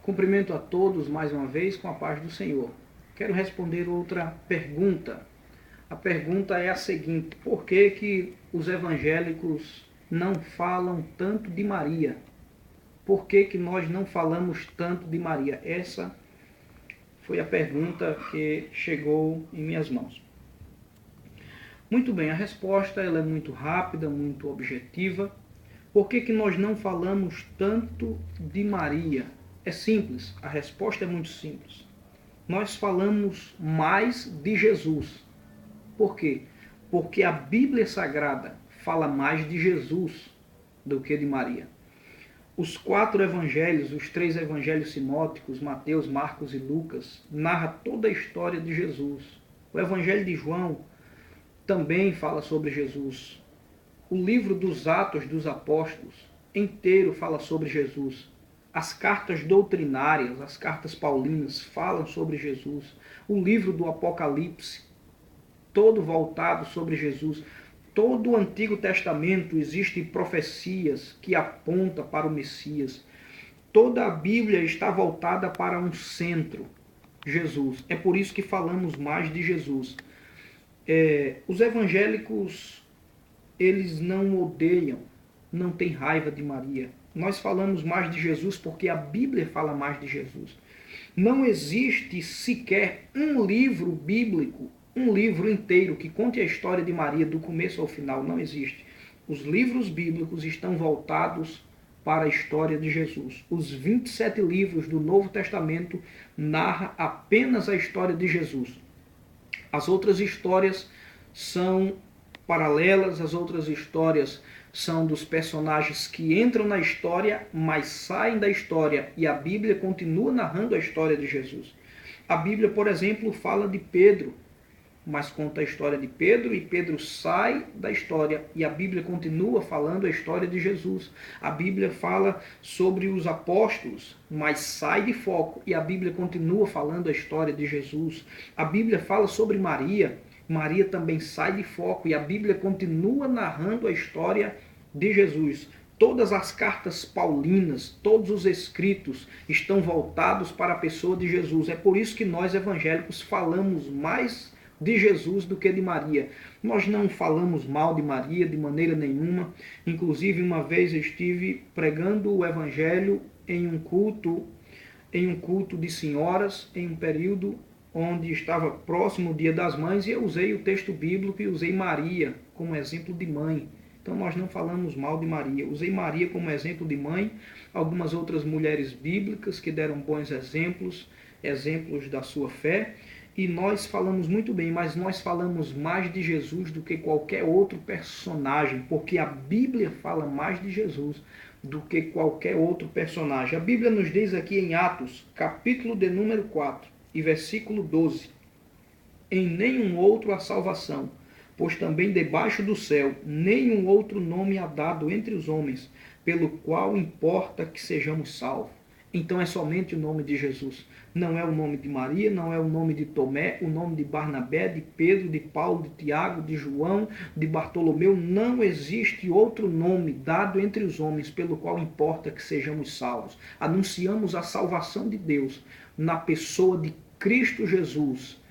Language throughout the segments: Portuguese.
Cumprimento a todos mais uma vez com a paz do Senhor. Quero responder outra pergunta. A pergunta é a seguinte: por que os evangélicos não falam tanto de Maria? Por que nós não falamos tanto de Maria? Essa foi a pergunta que chegou em minhas mãos. Muito bem, a resposta ela é muito rápida, muito objetiva. Por que nós não falamos tanto de Maria? É simples, a resposta é muito simples. Nós falamos mais de Jesus. Por quê? Porque a Bíblia Sagrada fala mais de Jesus do que de Maria. Os 4 evangelhos, os 3 evangelhos sinóticos, Mateus, Marcos e Lucas, narram toda a história de Jesus. O evangelho de João também fala sobre Jesus. O livro dos Atos dos Apóstolos inteiro fala sobre Jesus. As cartas doutrinárias, as cartas paulinas, falam sobre Jesus. O livro do Apocalipse, todo voltado sobre Jesus. Todo o Antigo Testamento existem profecias que apontam para o Messias. Toda a Bíblia está voltada para um centro, Jesus. É por isso que falamos mais de Jesus. Os evangélicos, eles não odeiam, não têm raiva de Maria. Nós falamos mais de Jesus porque a Bíblia fala mais de Jesus. Não existe sequer um livro bíblico, um livro inteiro que conte a história de Maria do começo ao final. Não existe. Os livros bíblicos estão voltados para a história de Jesus. Os 27 livros do Novo Testamento narram apenas a história de Jesus. As outras histórias são paralelas, as outras histórias são dos personagens que entram na história, mas saem da história, e a Bíblia continua narrando a história de Jesus. A Bíblia, por exemplo, fala de Pedro, mas conta a história de Pedro, e Pedro sai da história, e a Bíblia continua falando a história de Jesus. A Bíblia fala sobre os apóstolos, mas sai de foco, e a Bíblia continua falando a história de Jesus. A Bíblia fala sobre Maria, Maria também sai de foco, e a Bíblia continua narrando a história de Jesus. Todas as cartas paulinas, todos os escritos estão voltados para a pessoa de Jesus. É por isso que nós evangélicos falamos mais de Jesus do que de Maria. Nós não falamos mal de Maria de maneira nenhuma. Inclusive, uma vez eu estive pregando o evangelho em um culto de senhoras, em um período onde estava próximo o Dia das Mães, e eu usei o texto bíblico e usei Maria como exemplo de mãe. Então nós não falamos mal de Maria. Usei Maria como exemplo de mãe, algumas outras mulheres bíblicas que deram bons exemplos da sua fé, e nós falamos muito bem, mas nós falamos mais de Jesus do que qualquer outro personagem, porque a Bíblia fala mais de Jesus do que qualquer outro personagem. A Bíblia nos diz aqui em Atos, capítulo de número 4, e versículo 12: em nenhum outro há salvação, pois também debaixo do céu nenhum outro nome há dado entre os homens, pelo qual importa que sejamos salvos. Então é somente o nome de Jesus. Não é o nome de Maria, não é o nome de Tomé, o nome de Barnabé, de Pedro, de Paulo, de Tiago, de João, de Bartolomeu. Não existe outro nome dado entre os homens pelo qual importa que sejamos salvos. Anunciamos a salvação de Deus na pessoa de Cristo Jesus.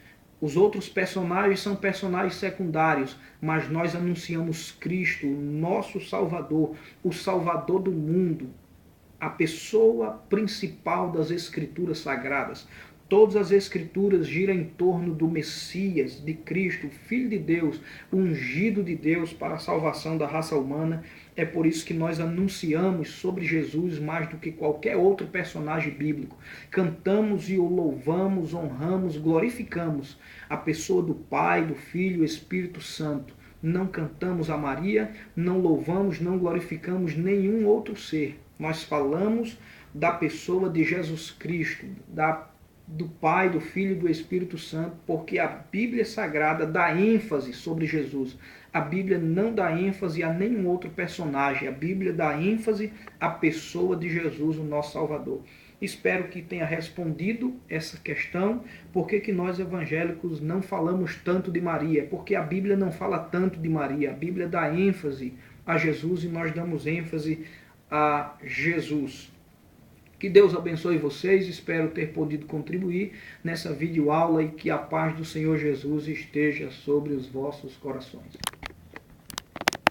Os outros personagens são personagens secundários, mas nós anunciamos Cristo, o nosso Salvador, o Salvador do mundo, a pessoa principal das Escrituras Sagradas. Todas as Escrituras giram em torno do Messias, de Cristo, Filho de Deus, ungido de Deus para a salvação da raça humana. É por isso que nós anunciamos sobre Jesus mais do que qualquer outro personagem bíblico. Cantamos e o louvamos, honramos, glorificamos a pessoa do Pai, do Filho e Espírito Santo. Não cantamos a Maria, não louvamos, não glorificamos nenhum outro ser. Nós falamos da pessoa de Jesus Cristo, do Pai, do Filho e do Espírito Santo, porque a Bíblia Sagrada dá ênfase sobre Jesus. A Bíblia não dá ênfase a nenhum outro personagem. A Bíblia dá ênfase à pessoa de Jesus, o nosso Salvador. Espero que tenha respondido essa questão. Por que nós evangélicos não falamos tanto de Maria? Porque a Bíblia não fala tanto de Maria. A Bíblia dá ênfase a Jesus e nós damos ênfase a Jesus. Que Deus abençoe vocês, espero ter podido contribuir nessa videoaula e que a paz do Senhor Jesus esteja sobre os vossos corações.